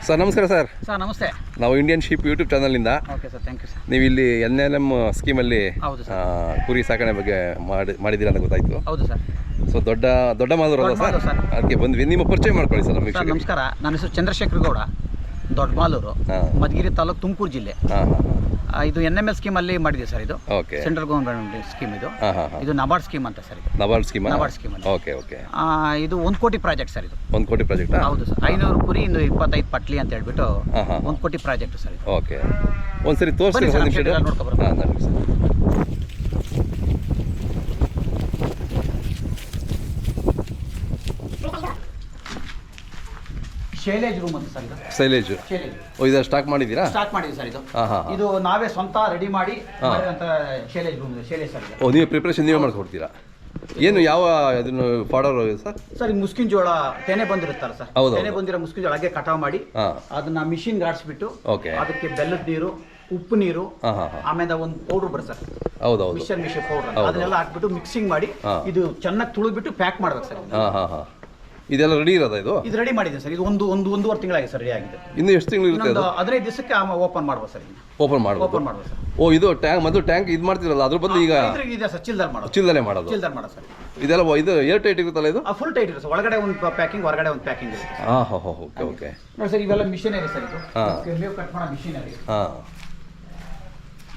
Sir ನಮಸ್ಕಾರ sir. Sir ನಮಸ್ತೆ. ನಾವು ಇಂಡಿಯನ್ ಶೀಪ್ ಯೂಟ್ಯೂಬ್ ಚಾನಲಿಂದ. Okay sir, thank you sir. ನೀವು ಇಲ್ಲಿ NLM ಸ್ಕೀಮಲ್ಲಿ ಕುರಿ ಸಾಕಣೆ ಬಗ್ಗೆ ಮಾಡಿದ್ದೀರಾ ಅಂತ ಗೊತ್ತಾಯಿತು. ಹೌದು ಸರ್. ಸೊ ದೊಡ್ಡ ಮಾಲೂರು ಅಲ್ಲ ಸರ್, ಅದಕ್ಕೆ ಬಂದ್ವಿ. ನಿಮ್ಮ ಪರಿಚಯ ಮಾಡ್ಕೊಳ್ಳಿ ಸರ್ ನಮಗೆ. ಸರ್ ನಮಸ್ಕಾರ, ನನ್ನ ಹೆಸರು ಚಂದ್ರಶೇಖರ್ ಗೌಡ, ದೊಡ್ಡ ಮಾಲೂರು, ಮಧುಗಿರಿ ತಾಲೂಕು, ತುಮಕೂರು ಜಿಲ್ಲೆ. ಇದು NML ಸ್ಕೀಮಲ್ಲಿ ಮಾಡಿದೆ ಸರ್. ಇದು ಸೆಂಟ್ರಲ್ ಗೌರ್ಮೆಂಟ್ ಸ್ಕೀಮ್. ಇದು ನಬಾರ್ಡ್ ಸ್ಕೀಮ್ ಅಂತ ಸರ್. ಇದು ನಬಾರ್ಡ್ ಸ್ಕೀಮ್. Okay okay. ಇದು 1 ಕೋಟಿ ಪ್ರಾಜೆಕ್ಟ್ ಸರ್. ಇದು 1 ಕೋಟಿ ಪ್ರಾಜೆಕ್ಟ್. ಹೌದು ಸರ್. 500 ಕುರಿ, 25 ಪಟ್ಲಿ ಅಂತ ಹೇಳ್ಬಿಟ್ಟು 1 ಕೋಟಿ ಪ್ರಾಜೆಕ್ಟ್ ಸರ್. ಓಕೆ, ಒಂದ್ಸರಿ ತೋರಿಸಿ ಶೈಲೇಜ್ ರೂಮ್ ಅಂತ ಸರ್. ಇದು ಶೈಲೇಜ್. ಇದು ಸ್ಟಾಕ್ ಮಾಡಿದ್ದೀರಾ? ಸ್ಟಾರ್ಟ್ ಮಾಡಿದ್ವಿ ಸರ್. ಇದು ನಾವೇ ಸ್ವಂತ ರೆಡಿ ಮಾಡಿ ಮಾಡಿದಂತ ಶೈಲೇಜ್ ರೂಮ್. ಶೈಲೇಜ್ ಸರ್. ನೀವು ಪ್ರಿಪರೇಷನ್ ನೀವೇ ಮಾಡ್ಕೊಡ್ತೀರಾ? ಏನು ಯಾವ ಅದನ್ನು ಫಾಡರ್ ಸರ್? ಸರ್, ಈ ಮುಸ್ಕಿನ ಜೋಳ ತೆನೆ ಬಂದಿರುತ್ತಲ್ಲ ಸರ್, ತೆನೆ ಬಂದಿರೋ ಮುಸ್ಕಿನ ಜೋಳ ಹಾಗೆ ಕಟಾವ್ ಮಾಡಿ ಅದನ್ನ ಮಿಷಿನ್ ಆಡಿಸ್ಬಿಟ್ಟು ಅದಕ್ಕೆ ಬೆಲ್ಲದ ನೀರು, ಉಪ್ಪು ನೀರು, ಆಮೇಲೆ ಒಂದು ಪೌಡರ್ ಬರುತ್ತೆ ಸರ್. ಹೌದೌದು, ಮಿಷನ್ ಪೌಡರ್, ಅದನ್ನೆಲ್ಲ ಹಾಕ್ಬಿಟ್ಟು ಮಿಕ್ಸಿಂಗ್ ಮಾಡಿ ಇದು ಚೆನ್ನಾಗಿ ತುಳಿದ್ಬಿಟ್ಟು ಪ್ಯಾಕ್ ಮಾಡ್ಬೇಕು ಸರ್. ಇದೆಲ್ಲ ರೆಡಿ ಇರೋದ? ಇದು ರೆಡಿ ಮಾಡಿದೆ ಸರ್. ಇದು ಒಂದೂವರೆ ತಿಂಗಳಾಗಿದೆ ಸರ್, ರೆಡಿ ಆಗಿದೆ. ಇನ್ನು ಎಷ್ಟು ತಿಂಗಳು ಇರುತ್ತೆ? 15 ದಿವಸಕ್ಕೆ ಓಪನ್ ಮಾಡ್ಬೋದು ಸರ್. ಓಪನ್ ಮಾಡ್ಬೋದು ಸರ್. ಇದು ಟ್ಯಾಂಕ್, ಮೊದಲು ಟ್ಯಾಂಕ್ ಇದು ಮಾಡ್ತಿರಲ್ಲ, ಅದ್ರ ಬದಲು ಈಗ ಇದೆ ಸರ್, ಚಿಲ್ದರ್ ಮಾಡೋದು. ಚಿಲ್ದನೆ ಮಾಡೋದು ಸರ್. ಇದೆಲ್ಲ ಇದು ಏರ್ ಟೈಟ್ ಇರುತ್ತಲ್ಲ? ಇದು ಫುಲ್ ಟೈಟ್ ಇರುತ್ತೆ. ಒಳಗಡೆ ಒಂದು ಪ್ಯಾಕಿಂಗ್, ಹೊರಗಡೆ ಒಂದು ಪ್ಯಾಕಿಂಗ್ ಇರುತ್ತೆ. Okay okay. ನೋಡಿ ಸರ್, ಇವೆಲ್ಲ ಮಿಷನರಿ ಸರ್. ಇದು ಮೇವು ಕಟ್ ಮಾಡೋ ಮಿಷನರಿ.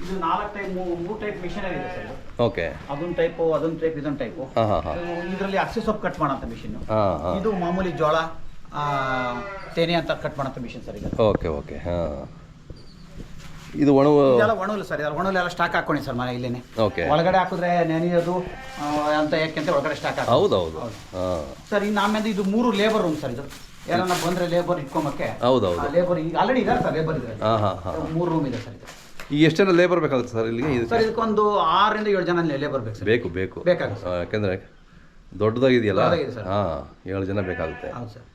ಇದು 3 ಟೈಪ್ ಮಿಷನರಿ ಇದೆ ಸರ್. ಓಕೆ, ಅದೊಂದು ಟೈಪು, ಇದೊಂದು ಟೈಪು. ಇದರಲ್ಲಿ ಹಸಿ ಸೊಪ್ಪು ಕಟ್ ಮಾಡೋಂಥ ಮಿಷಿನ್. ಇದು ಮಾಮೂಲಿ ಜೋಳ, ತೆನೆ ಅಂತ ಕಟ್ ಮಾಡೋಂಥ ಮಿಷಿನ್ ಸರ್. ಇದು ಓಕೆ ಓಕೆ. ಇದು ಒಣವು ಸರ್. ಒಣಲೆಲ್ಲ ಸ್ಟಾಕ್ ಹಾಕೊಳ್ಳಿ ಸರ್ ಮನೆ ಇಲ್ಲೇನೆ. ಓಕೆ. ಒಳಗಡೆ ಹಾಕಿದ್ರೆ ನೆನೆಯೋದು ಅಂತ ಯಾಕೆಂತ ಒಳಗಡೆ ಸ್ಟಾಕ್ ಹಾಕಿ. ಹೌದೌದು ಸರ್. ಇನ್ನು ಆಮೇಲೆ ಇದು 3 ಲೇಬರ್ ರೂಮ್ ಸರ್. ಇದು ಯಾರನ್ನ ಬಂದ್ರೆ ಲೇಬರ್ ಇಟ್ಕೊಂಬಕ್ಕೆ. ಹೌದೌದು, ಲೇಬರ್ ಈಗ ಆಲ್ರೆಡಿ ಇದ್ದಾರೆ ಸರ್. ಲೇಬರ್ ಇದೆ. 3 ರೂಮ್ ಇದೆ ಸರ್. ಇದು ಈಗ ಎಷ್ಟು ಜನ ಲೇಬರ್ ಬೇಕಾಗುತ್ತೆ ಸರ್ ಇಲ್ಲಿಗೆ? ಸರ್, ಇದಕ್ಕೊಂದು 6 ರಿಂದ 7 ಜನ ಲೇಬರ್ ಬೇಕು ಸರ್. ಬೇಕಾಗುತ್ತೆ. ಯಾಕೆಂದ್ರೆ ದೊಡ್ಡದಾಗಿದೆಯಲ್ಲ. 7 ಜನ ಬೇಕಾಗುತ್ತೆ. ಹೌದು ಸರ್.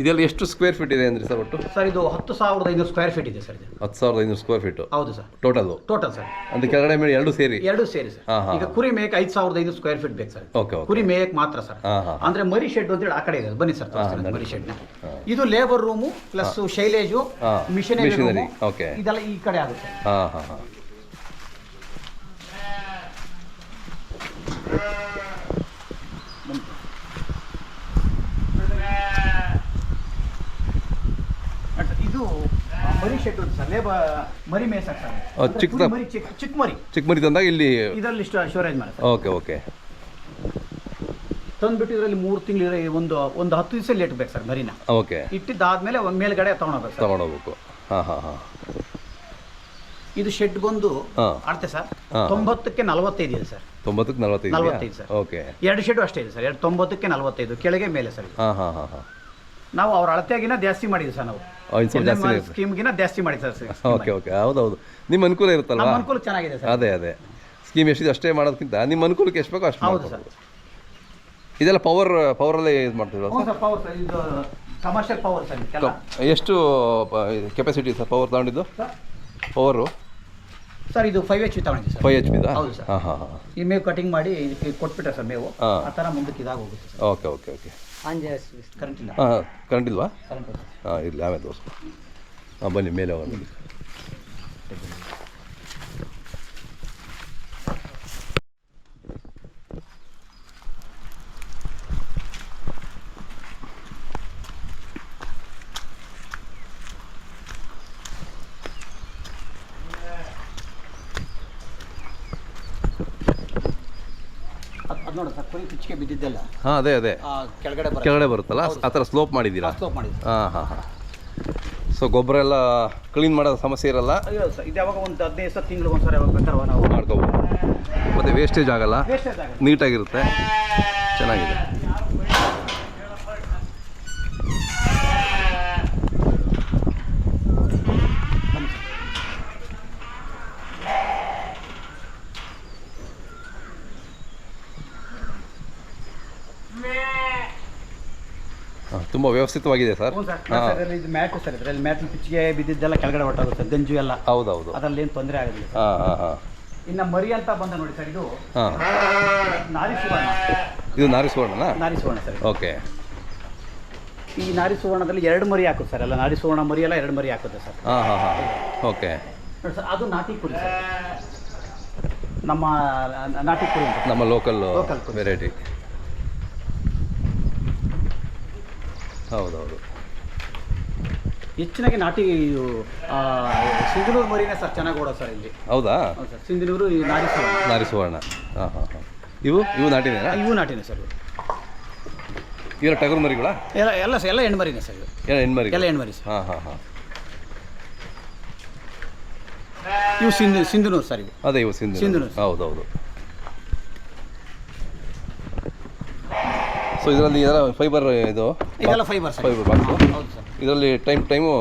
ಇದೆಲ್ಲ ಎಷ್ಟು ಸ್ಕ್ವೇರ್ ಫೀಟ್ ಇದೆ ಅಂದ್ರೆ ಸರ್ ಒಟ್ಟು? ಸರ್, ಇದು 10,500 ಸ್ಕ್ವೇರ್ ಫೀಟ್ ಇದೆ ಸರ್. ಇದು 10,500 ಸ್ಕ್ವೇರ್ ಫೀಟ್. ಹೌದು ಸರ್. Total sir. ಅಂದ್ರೆ ಕೆಳಗಡೆ ಮೇಲೆ ಎರಡು ಸೇರಿ ಸರ್. ಈಗ ಕುರಿ ಮೇಯಕ್ 5,500 ಸ್ಕ್ವೇರ್ ಫೀಟ್ ಬೇಕು ಸರ್. ಕುರಿ ಮೇಯಕ್ ಮಾತ್ರ ಸರ್. ಅಂದ್ರೆ ಮರಿ ಶೆಡ್ ಅಂತೇಳಿ ಆ ಕಡೆ ಇದೆ. ಬನ್ನಿ ಸರ್, ಮರಿ ಶೆಡ್. ಇದು ಲೇಬರ್ ರೂಮು ಪ್ಲಸ್ ಶೈಲೇಜು, ಮಿಷನರಿ, ಇದೆಲ್ಲ ಈ ಕಡೆ ಆಗುತ್ತೆ. ಇದು ಮರಿ ಶೆಡ್ ಸರ್. ಮರಿ ಮೇಸಕ್ ಸರ್. ಚಿಕ್ಕ ಮರಿ ತಂದಾಗ ಇಲ್ಲಿ ಇದರಲ್ಲಿ ಸ್ಟೋರೇಜ್ ಮಾಡಿ. ಓಕೆ. ತಂದ್ಬಿಟ್ಟು ಇದರಲ್ಲಿ 3 ತಿಂಗಳು ಒಂದು 10 ದಿವಸ ಲೇಟ್ ಬೇಕು ಸರ್ ಮರಿನ. ಓಕೆ. ಇಟ್ಟಿದ್ದಾದ್ಮೇಲೆ ಮೇಲ್ಗಡೆ ತಗೊಂಡೋಗ್ಬೇಕು. ಇದು ಶೆಡ್ ಬಂದು ಆಡ್ತೆ ಸರ್. 90ಕ್ಕೆ 45 ಇದೆ ಸರ್. 90ಕ್ಕೆ 45 ಸರ್. ಓಕೆ. 2 ಶೆಡ್ ಅಷ್ಟೇ ಇದೆ ಸರ್. 90ಕ್ಕೆ 45 ಕೆಳಗೆ ಮೇಲೆ ಸರ್. ನಾವು ಅವ್ರ ಅಳತೆಗಿನ ಜಾಸ್ತಿ ಮಾಡಿದ್ವಿ ಸರ್. ನಾವು ಸ್ಕೀಮ್ಗಿನ ಜಾಸ್ತಿ ಮಾಡಿದ್ವಿ ಸರ್. ಓಕೆ. ಹೌದೌದು, ನಿಮ್ಮ ಅನುಕೂಲ ಇರುತ್ತಲ್ಲ. ಅನುಕೂಲ ಚೆನ್ನಾಗಿದೆ ಸರ್. ಅದೇ ಸ್ಕೀಮ್ ಎಷ್ಟಿದೆ ಅಷ್ಟೇ ಮಾಡೋದಕ್ಕಿಂತ ನಿಮ್ಮ ಅನುಕೂಲಕ್ಕೆ ಎಷ್ಟು ಬೇಕೋ ಅಷ್ಟು. ಹೌದು ಸರ್. ಇದೆಲ್ಲ ಪವರಲ್ಲೇ ಯೂಸ್ ಮಾಡ್ತೀವಿ ಸರ್. Power sir. ಇದು ಕಮರ್ಷಿಯಲ್ ಪವರ್ ಸರ್. ಎಷ್ಟು ಕೆಪಾಸಿಟಿ ಸರ್ ಪವರ್ ತಗೊಂಡಿದ್ದು? ಪವರು ಸರ್ ಇದು 5 HP ತಗೊಂಡಿದ್ದೀವಿ ಸರ್. 5 HP. ಹೌದು ಸರ್. ಈ ಮೇವು ಕಟಿಂಗ್ ಮಾಡಿ ಇದಕ್ಕೆ ಕೊಟ್ಬಿಟ್ರೆ ಸರ್ ಮೇವು ಆ ಥರ ಮುಂದಕ್ಕೆ ಇದಾಗ ಹೋಗುತ್ತೆ ಸರ್. ಓಕೆ. ಕರೆಂಟ್ ಇಲ್ಲ. ಕರೆಂಟ್ ಇಲ್ವಾ? ಇರಲಿ, ಆಮೇಲೆ ತೋರಿಸ್ಕೊ. ಬನ್ನಿ ಮೇಲೆ ಹೋಗೋಣ. ನೋಡಿ ಸರ್, ಕುರಿ ಪಿಚ್ಚಿಗೆ ಬಿದ್ದಿದ್ದೆಲ್ಲ ಅದೇ ಕೆಳಗಡೆ ಬರುತ್ತಲ್ಲ, ಆ ಥರ ಸ್ಲೋಪ್ ಮಾಡಿದ್ದೀರಾ? ಸೊ ಗೊಬ್ಬರ ಎಲ್ಲ ಕ್ಲೀನ್ ಮಾಡೋದು ಸಮಸ್ಯೆ ಇರಲ್ಲ? ಇದು ಯಾವಾಗ ಒಂದು 15 ತಿಂಗಳು ಒಂದ್ಸರಿ ಯಾವಾಗ ಬೇಕಾದ್ರೆ ನಾವು ಮಾಡ್ಕೋಬೋದು. ಮತ್ತು ವೇಸ್ಟೇಜ್ ಆಗಲ್ಲ, ನೀಟಾಗಿರುತ್ತೆ, ಚೆನ್ನಾಗಿದೆ. ತುಂಬ ವ್ಯವಸ್ಥಿತವಾಗಿದೆ ಸರ್. ಇದು ಮ್ಯಾಟ್ ಸರ್. ಇದರಲ್ಲಿ ಮ್ಯಾಟ್ ಪಿಚ್ಚಿಗೆ ಬಿದ್ದಿದ್ದೆಲ್ಲ ಕೆಳಗಡೆ ಹೊರಟಾಗುತ್ತೆ, ಗಂಜು ಎಲ್ಲ. ಹೌದೌದು, ಅದರಲ್ಲಿ ಏನು ತೊಂದರೆ ಆಗೋದಿಲ್ಲ. ಇನ್ನು ಮರಿ ಅಂತ ಬಂದ ನೋಡಿ ಸರ್. ಇದು ನಾರಿ ಸುವರ್ಣ. ಇದು ನಾರಿ ಸುವರ್ಣ ಸರ್. ಓಕೆ. ಈ ನಾರಿ ಸುವರ್ಣದಲ್ಲಿ 2 ಮರಿ ಹಾಕುತ್ತೆ ಸರ್. ಎಲ್ಲ ನಾರಿ ಸುವರ್ಣ ಮರಿ ಎಲ್ಲ 2 ಮರಿ ಹಾಕುತ್ತೆ ಸರ್. ಹಾಂ ಹಾಂ ಹಾಂ ಓಕೆ. ನೋಡಿ ಸರ್, ಅದು ನಾಟಿ ಕುರಿ ಸರ್. ನಮ್ಮ ನಾಟಿ ಕುರಿ ಅಂತ. ನಮ್ಮ ಲೋಕಲ್ ವೆರೈಟಿ. ಹೌದೌದು. ಹೆಚ್ಚಿನಾಗಿ ನಾಟಿ ಸಿಂಧನೂರು ಮರಿನೇ ಸರ್ ಚೆನ್ನಾಗಿ ಓಡೋ ಸರ್ ಇಲ್ಲಿ. ಹೌದಾ? ಹೌದು ಸರ್, ಸಿಂಧನೂರು ಈ ನಾರಿ ಸುವರ್ಣ. ಹಾಂ ಹಾಂ ಹಾಂ. ಇವು ನಾಟಿನೇನಾ? ಇವು ನಾಟಿನೇ ಸರ್. ಇವೆಲ್ಲ ಟಗರು ಮರಿಗಳ? ಎಲ್ಲ ಹೆಣ್ಮರಿನೇ ಸರ್. ಎಲ್ಲ ಹೆಣ್ಮರಿ? ಎಲ್ಲ ಹೆಣ್ಮರಿ ಸರ್. ಹಾಂ ಹಾಂ ಹಾಂ. ಇವು ಸಿಂಧನೂರು ಸರ್. ಇವು ಅದೇ ಇವು ಸಿಂಧನೂರು. ಹೌದೌದು. ಸೊ ಇದರಲ್ಲಿ ಫೈಬರ್ ಇದೆಲ್ಲ ಫೈಬರ್ ಸರ್. Fibre box. ಹೌದು ಸರ್. ಇದರಲ್ಲಿ ಟೈಮು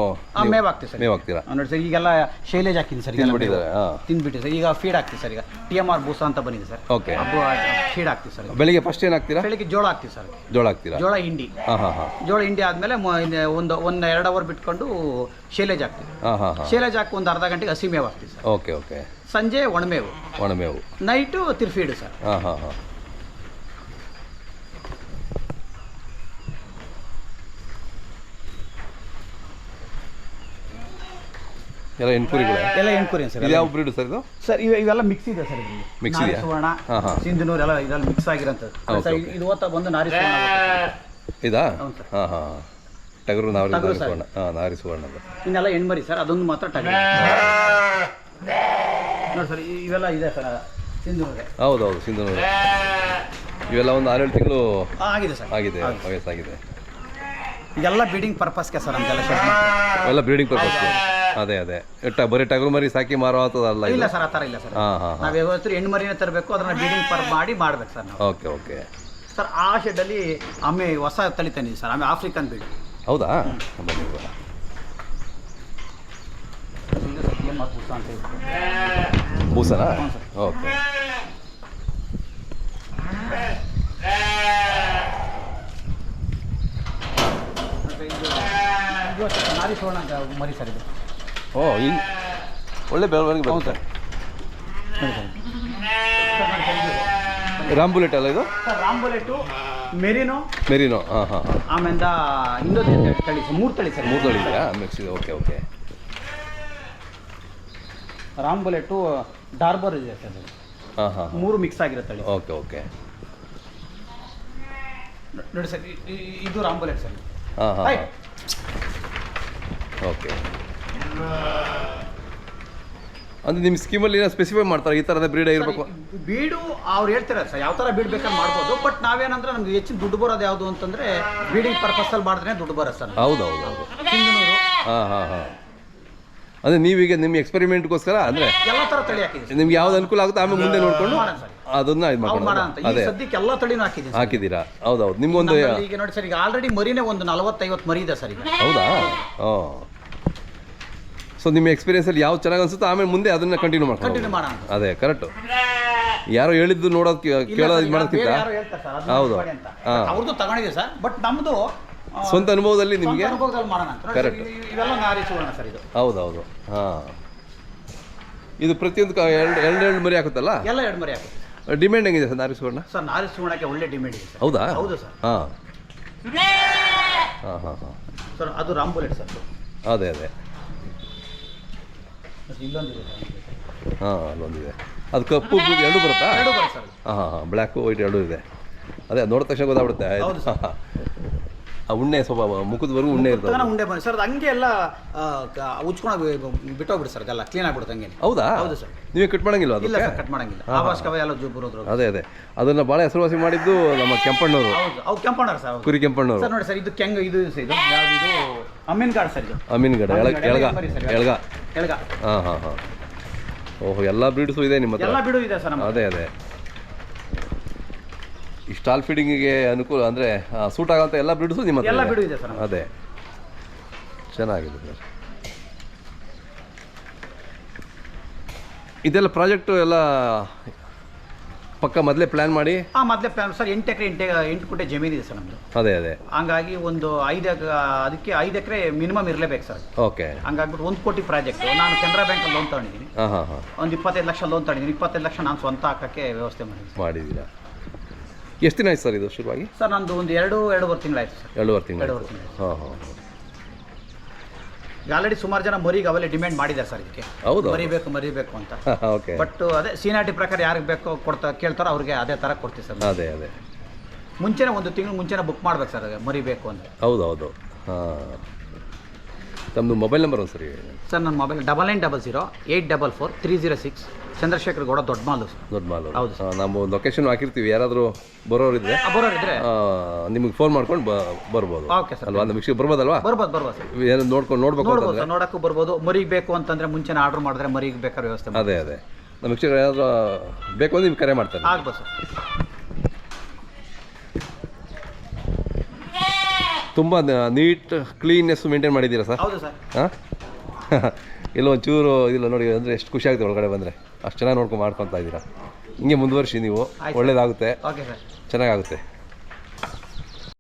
ಮೇವು ಹಾಕ್ತೀವಿ ಸರ್. ಮೇವು ಹಾಕ್ತೀರಾ? ನೋಡಿ ಸರ್, ಈಗೆಲ್ಲ ಶೈಲೇಜ್ ಹಾಕಿದ್ದೀನಿ ಸರ್. ತಿಂದ್ಬಿಟ್ಟಿದ್ದಾರೆ. ಹಾಂ, ತಿಂದ್ಬಿಟ್ಟು ಸರ್. ಈಗ ಫೀಡ್ ಹಾಕ್ತೀವಿ ಸರ್. ಈಗ TMR ಬೂಸ ಅಂತ ಬಂದಿದೆ ಸರ್. ಓಕೆ. ಫೀಡ್ ಹಾಕ್ತೀವಿ ಸರ್. ಬೆಳಿಗ್ಗೆ ಫಸ್ಟ್ ಏನು ಹಾಕ್ತೀರಾ? ಬೆಳಿಗ್ಗೆ ಜೋಳ ಹಾಕ್ತೀವಿ ಸರ್. ಜೋಳ ಹಾಕ್ತೀರಾ? ಜೋಳ ಹಿಂಡಿ. ಹಾಂ ಹಾಂ ಹಾಂ. ಜೋಳ ಹಿಂಡಿ ಆದಮೇಲೆ ಒಂದು 2 ಅವರ್ ಬಿಟ್ಕೊಂಡು ಶೈಲೇಜ್ ಹಾಕ್ತೀವಿ. ಹಾಂ ಹಾಂ ಹಾಂ. ಶೈಲೇಜ್ ಹಾಕಿ ಒಂದು ಅರ್ಧ ಗಂಟೆಗೆ ಹಸಿ ಮೇವು ಹಾಕ್ತೀವಿ ಸರ್. Okay okay. ಸಂಜೆ ಒಣಮೇವು. Night ತಿರ್ಫೀಡು sir. ಹಾಂ ಹಾಂ ಹಾಂ. ಎಲ್ಲ ಹೆಣ್ಕುರಿಗಳು? ಎಲ್ಲ ಹೆಣ್ಕುರಿ ಸರ್. ಯಾವ ಬ್ರೀಡ್ ಸರ್ ಇದು? ಸರ್ ಇವೆಲ್ಲ ಮಿಕ್ಸ್ ಇದೆ ಸರ್. ಇಲ್ಲಿ ಮಿಕ್ಸ್ ಇದೆ. ಸುವರ್ಣ, ಸಿಂಧನೂರು ಎಲ್ಲ ಇದರಲ್ಲಿ ಮಿಕ್ಸ್ ಆಗಿರೋಂಥದ್ದು. ಇದು ಓದ್ತಾ ಬಂದು ನಾರಿ ಸುವರ್ಣ ಇದಾ? ಹಾಂ ಹಾಂ. ಟಗರು ನಾರಿ ಸುವರ್ಣ. ಹಾಂ, ನಾರಿ ಸುವರ್ಣ. ಇನ್ನೆಲ್ಲ ಹೆಣ್ಮರಿ ಸರ್. ಅದೊಂದು ಮಾತ್ರ ಟಗರು ನೋಡಿ ಸರ್. ಇವೆಲ್ಲ ಇದೆ ಸರ್ ಸಿಂಧನೂರು. ಹೌದೌದು, ಸಿಂಧನೂರು. ಇವೆಲ್ಲ ಒಂದು 6-7 ತಿಂಗಳು ಆಗಿದೆ ಸರ್. ಆಗಿದೆ, ವಯಸ್ಸಾಗಿದೆ. ಇದೆಲ್ಲ ಬ್ರೀಡಿಂಗ್ ಪರ್ಪಸ್ಗೆ ಸರ್. ಎಲ್ಲ ಬ್ರೀಡಿಂಗ್ ಪರ್ಪಸ್ಗೆ. ಅದೇ ಅದೇ. ಬರೀ ಟಗರು ಮರಿ ಸಾಕಿ ಮಾರೋ ಅಂತದಲ್ಲ? ಇಲ್ಲ ಸರ್, ಆ ಥರ ಇಲ್ಲ ಸರ್. ಹಾಂ ಹಾಂ. ನಾವು ಯಾವತ್ತೂ ಹೆಣ್ಣು ಮರಿನೇ ತರಬೇಕು, ಅದನ್ನ ಬ್ರೀಡಿಂಗ್ ಮಾಡ್ಬೇಕು ಸರ್ ನಾವು. Okay okay sir. ಆ ಶೆಡ್ಡಲ್ಲಿ ಆಮೆ ಹೊಸ ತಳಿ ತಂದಿದೆ ಸರ್. ಆಮೆ ಆಫ್ರಿಕನ್ ಬ್ರೀಡ್. ಹೌದಾ? ಬೂಸನಾ? ಓಕೆ. ನಾರಿ ಸುವರ್ಣ ಅಂತ ಮರಿ ಸರ್ ಇದು. ಓ, ಒಳ್ಳೆ ಬೆಳವಣಿಗೆ ಬರುತ್ತೆ. ರಾಂಬುಲೆಟ್ ಅಲ್ಲ ಇದು? ಸರ್ ರಾಂಬುಲೆಟು, ಮೆರಿನೋ. ಹಾಂ ಹಾಂ ಹಾಂ. ಆಮೇಲೆ ಇನ್ನೊಂದು ತಳಿ ಸರ್. 3 ತಳಿ ಸರ್. 3 ತಳಿ ಇದೆಯಾ? ಮಿಕ್ಸ್ ಇದೆ. Okay okay. ರಾಂಬುಲೆಟು, ಡಾರ್ಬರ್ ಇದೆ ಸರ್. ಹಾಂ ಹಾಂ. 3 ಮಿಕ್ಸ್ ಆಗಿರೋ ತಳಿ. Okay okay. ನೋಡಿ ಸರ್, ಇದು ರಾಂಬುಲೆಟ್ ಸರ್. ಹಾಂ ಹಾಂ. ಓಕೆ. ಅಂದ್ರೆ ನಿಮ್ಮ ಸ್ಕೀಮಲ್ಲಿ ಏನೋ ಸ್ಪೆಸಿಫೈ ಮಾಡ್ತಾರೆ ಈ ಥರದ ಬ್ರೀಡ್ ಇರಬೇಕು? ಬೀಡು ಅವ್ರು ಹೇಳ್ತಾರೆ ಸರ್, ಯಾವ ಥರ ಬೀಡ್ ಬೇಕಾದ್ರೆ ಮಾಡ್ಬೋದು. ಬಟ್ ನಾವೇನಂದ್ರೆ ನಮ್ಗೆ ಹೆಚ್ಚಿನ ದುಡ್ಡು ಬರೋದು ಯಾವುದು ಅಂತಂದ್ರೆ ಬ್ರೀಡಿಂಗ್ ಪರ್ಪಸ್ಸಲ್ಲಿ ಮಾಡಿದ್ರೆ ದುಡ್ಡು ಬರೋದು ಸರ್. ಹೌದೌದು. ಸಿಂಧನೂರು. ಹಾಂ ಹಾಂ ಹಾಂ. ಅಂದರೆ ನೀವೀಗ ನಿಮ್ಮ ಎಕ್ಸ್ಪೆರಿಮೆಂಟ್ಗೋಸ್ಕರ ಅಂದರೆ ಎಲ್ಲ ಥರ ತಳಿ ಹಾಕಿದ್ದೀವಿ. ನಿಮ್ಗೆ ಯಾವ್ದು ಅನುಕೂಲ ಆಗುತ್ತೆ ಆಮೇಲೆ ಮುಂದೆ ನೋಡ್ಕೊಂಡು ಅದನ್ನ ಇದು ಮಾಡೋಣ ಅಂತ. ಅದೇ ಸದ್ಯಕ್ಕೆ ಎಲ್ಲ ತಳಿನೂ ಹಾಕಿದ್ದೀರಾ? ಹೌದೌದು. ನಿಮ್ಗೊಂದು ಈಗ ನೋಡಿ ಸರ್, ಈಗ ಆಲ್ರೆಡಿ ಮರಿನೇ ಒಂದು 40-50 ಮರಿ ಇದೆ ಸರ್ ಈಗ. ಹೌದಾ? ಹಾಂ. ಸೊ ನಿಮ್ಮ ಎಕ್ಸ್ಪೀರಿಯನ್ಸಲ್ಲಿ ಯಾವ್ದು ಚೆನ್ನಾಗಿ ಅನ್ಸುತ್ತೋ ಆಮೇಲೆ ಮುಂದೆ ಅದನ್ನ ಕಂಟಿನ್ಯೂ ಮಾಡೋಣ. ಅದೇ ಕರೆಕ್ಟು. ಯಾರೋ ಹೇಳಿದ್ದು ನೋಡೋದು ಕೇಳೋದು ಇದು ಮಾಡೋದಕ್ಕಿಂತ. ಹೌದು. ಹಾಂ, ಅವ್ರದ್ದು ತಗೊಂಡಿದೆ ಸರ್. ಬಟ್ ನಮ್ಮದು ಸ್ವಂತ ಅನುಭವದಲ್ಲಿ ನಿಮಗೆ ಕರೆಕ್ಟ್. ಇವೆಲ್ಲ ನಾರಿ ಸುವರ್ಣ ಸರ್ ಇದು. ಹೌದೌದು. ಹಾಂ. ಇದು ಪ್ರತಿಯೊಂದು 2 ಮರಿ ಹಾಕುತ್ತಲ್ಲ? ಎಲ್ಲ 2 ಮರಿ ಹಾಕುತ್ತೆ. ಡಿಮ್ಯಾಂಡ್ ಹೆಂಗಿದೆ ಸರ್ ನಾರಿ ಸುವರ್ಣ? ಸರ್ ನಾರಿ ಸುವರ್ಣಕ್ಕೆ ಒಳ್ಳೆ ಡಿಮ್ಯಾಂಡ್ ಇದೆ ಸರ್. ಹೌದಾ? ಹೌದು ಸರ್. ಹಾಂ ಹಾಂ ಹಾಂ ಹಾಂ. ಸರ್ ಅದು ರಾಂಬುಲೆಟ್ ಸರ್. ಅದೇ ಅದೇ. ಇಲ್ಲೊಂದಿದೆ. ಹಾಂ, ಅಲ್ಲೊಂದಿದೆ. ಅದು ಕಪ್ಪು ಎರಡು ಬರುತ್ತಾ? ಹಾಂ ಹಾಂ ಹಾಂ. ಬ್ಲ್ಯಾಕು ವೈಟ್ ಎರಡೂ ಇದೆ. ಅದೇ ನೋಡಿದ ತಕ್ಷಣ ಗೊತ್ತಾಗ್ಬಿಡುತ್ತೆ. ಆ ಉಣ್ಣೆ ಸ್ವಲ್ಪ ಮುಖದವರೆಗೂ ಉಣ್ಣೆ ಇರ್ತದೆ. ಉಣ್ಣೆ ಬನ್ನಿ ಸರ್. ಅದು ಹಂಗೆ ಎಲ್ಲ ಉಚ್ಕೊಂಡು ಬಿಟ್ಟೋಗ್ಬಿಡಿ ಸರ್. ಎಲ್ಲ ಕ್ಲೀನ್ ಆಗ್ಬಿಡುತ್ತೆ ಹಂಗೆ. ಹೌದಾ? ಹೌದು ಸರ್. ನೀವೇ ಕಟ್ ಮಾಡಂಗಿಲ್ಲ? ಅದು ಇಲ್ಲ ಸರ್, ಕಟ್ ಮಾಡಂಗಿಲ್ಲ. ಆವಾಸ್ಕವ ಎಲ್ಲ ಬರೋದ್ರು. ಅದೇ ಅದೇ. ಅದನ್ನ ಭಾಳ ಹೆಸರುವಾಸಿ ಮಾಡಿದ್ದು ನಮ್ಮ ಕೆಂಪಣ್ಣವರು. ಹೌದು, ಅವ್ರು ಕೆಂಪಣ್ಣವ್ರು ಸರ್. ಕುರಿ ಕೆಂಪಣ್ಣವರು ಸರ್. ನೋಡಿ ಸರ್, ಇದು ಇದು ಯಾವುದು? ಅಮೀನ್ಗಾಡ್ ಸರ್. ಇದು ಅಮೀನ್ಗಾಡ್. ಎಳ್ಗ. ಹಾಂ ಹಾಂ ಹಾಂ. ಓಹೋ, ಎಲ್ಲ ಬ್ರೀಡ್ಸು ಇದೆ ನಿಮ್ಮ ಹತ್ರ? ಎಲ್ಲ ಬ್ರೀಡು ಇದೆ ಸರ್. ಅದೇ ಅದೇ. ಈ ಸ್ಟಾಲ್ ಫೀಡಿಂಗಿಗೆ ಅನುಕೂಲ ಅಂದರೆ ಸೂಟ್ ಆಗೋಂಥ ಎಲ್ಲ ಬ್ರೀಡ್ಸು ನಿಮ್ಮ ಹತ್ರ? ಎಲ್ಲ ಬ್ರೀಡು ಇದೆ ಸರ್. ಅದೇ ಚೆನ್ನಾಗಿದೆ ಸರ್. ಇದೆಲ್ಲ ಪ್ರಾಜೆಕ್ಟು ಎಲ್ಲ ಪಕ್ಕ ಮೊದಲೇ ಪ್ಲ್ಯಾನ್ ಮಾಡಿ? ಮೊದಲೇ ಪ್ಲ್ಯಾನ್ ಸರ್. 8 ಎಕರೆ 8 ಗುಂಟೆ ಜಮೀನಿದೆ ಸರ್ ನಮ್ಮದು. ಅದೇ ಅದೇ. ಹಂಗಾಗಿ ಒಂದು 5 ಎಕರೆ ಮಿನಿಮಮ್ ಇರಲೇಬೇಕು ಸರ್. ಓಕೆ. ಹಂಗಾಗ್ಬಿಟ್ಟು 1 ಕೋಟಿ ಪ್ರಾಜೆಕ್ಟ್. ನಾನು ಕೆನರಾ ಬ್ಯಾಂಕಲ್ಲಿ ಲೋನ್ ತಗೊಂಡಿದ್ದೀನಿ. ಹಾಂ ಹಾಂ ಹಾಂ. ಒಂದು 25 ಲಕ್ಷ ಲೋನ್ ತಗೊಂಡಿದ್ದೀನಿ. 25 ಲಕ್ಷ ನಾನು ಸ್ವಂತ ಹಾಕೋಕ್ಕೆ ವ್ಯವಸ್ಥೆ ಮಾಡಿದ್ದೀರಾ? ಎಷ್ಟು ದಿನ ಆಯ್ತು ಸರ್ ಇದು ಶುರುವಾಗಿ? ಸರ್ ನಂದು ಒಂದು ಎರಡೂವರೆ ತಿಂಗಳಾಯ್ತು ಸರ್. 2.5 ತಿಂಗಳು. ಎರಡೂವರೆ ತಿಂಗಳು. ಹಾಂ ಹಾಂ. ಈಗ ಆಲ್ರೆಡಿ ಸುಮಾರು ಜನ ಮರಿಗೆ ಅವೆಲ್ಲ ಡಿಮ್ಯಾಂಡ್ ಮಾಡಿದ್ದಾರೆ ಸರ್ ಇದಕ್ಕೆ. ಹೌದು, ಮರಿಬೇಕು ಅಂತ. ಓಕೆ. ಬಟ್ ಅದೇ ಸೀನಾಟಿ ಪ್ರಕಾರ ಯಾರಿಗೆ ಬೇಕೋ ಕೇಳ್ತಾರೋ ಅವ್ರಿಗೆ ಅದೇ ಥರ ಕೊಡ್ತೀವಿ ಸರ್. ಅದೇ ಮುಂಚೆನೇ ಒಂದು ತಿಂಗಳು ಮುಂಚೆನೇ ಬುಕ್ ಮಾಡ್ಬೇಕು ಸರ್ ಮರಿಬೇಕು ಅಂತ. ಹೌದು. ಹಾಂ, ತಮ್ಮದು ಮೊಬೈಲ್ ನಂಬರ್ ಒಂದು ಸರಿ ಸರ್ ನನ್ನ ಮೊಬೈಲ್ 9900 844 306 ಚಂದ್ರಶೇಖರ್ ಗೌಡ ದೊಡ್ಡ ಮಾಲು. ಹೌದು ಸರ್. ನಾವು ಲೊಕೇಶನ್ ಹಾಕಿರ್ತೀವಿ, ಯಾರಾದರೂ ಬರೋರಿದ್ರೆ ನಿಮಗೆ ಫೋನ್ ಮಾಡ್ಕೊಂಡು ಬರ್ಬೋದು. Okay sir. ಅಲ್ವಾ, ನಮ್ಮ ಮಿಕ್ಸಿಗೆ ಬರ್ಬೋದಲ್ವಾ? ಬರ್ಬೋದು ಸರ್. ಏನು ನೋಡ್ಬೇಕು ಸರ್, ನೋಡೋಕ್ಕೂ ಬರ್ಬೋದು. ಮರಿಗೆ ಬೇಕು ಅಂತಂದರೆ ಮುಂಚೆನೇ ಆರ್ಡರ್ ಮಾಡಿದ್ರೆ ಮರಿಗೆ ಬೇಕಾದ್ರೆ ವ್ಯವಸ್ಥೆ ಅದೇ ನಮ್ಮ ಮಿಕ್ಸಿಗೆ ಏನಾದರೂ ಬೇಕು ಅಂದ್ರೆ ನಿಮ್ಗೆ ಕರೆ ಮಾಡ್ತಾರೆ. ಆಗ್ಬೋದು ಸರ್. ತುಂಬ ನೀಟ್ ಕ್ಲೀನ್ನೆಸ್ ಮೇಂಟೈನ್ ಮಾಡಿದ್ದೀರಾ ಸರ್? ಹೌದು ಸರ್. ಹಾಂ ಇಲ್ಲ ಒಂಚೂರು ಇಲ್ಲ ನೋಡಿ, ಅಂದರೆ ಎಷ್ಟು ಖುಷಿ ಆಗುತ್ತೆ ಒಳಗಡೆ ಬಂದರೆ. ಅಷ್ಟು ಚೆನ್ನಾಗಿ ಮಾಡ್ಕೊತಾ ಇದ್ದೀರಾ. ಹಿಂಗೆ ಮುಂದುವರಿಸಿ ನೀವು, ಒಳ್ಳೇದಾಗುತ್ತೆ, ಓಕೆ ಸರ್, ಚೆನ್ನಾಗಾಗುತ್ತೆ.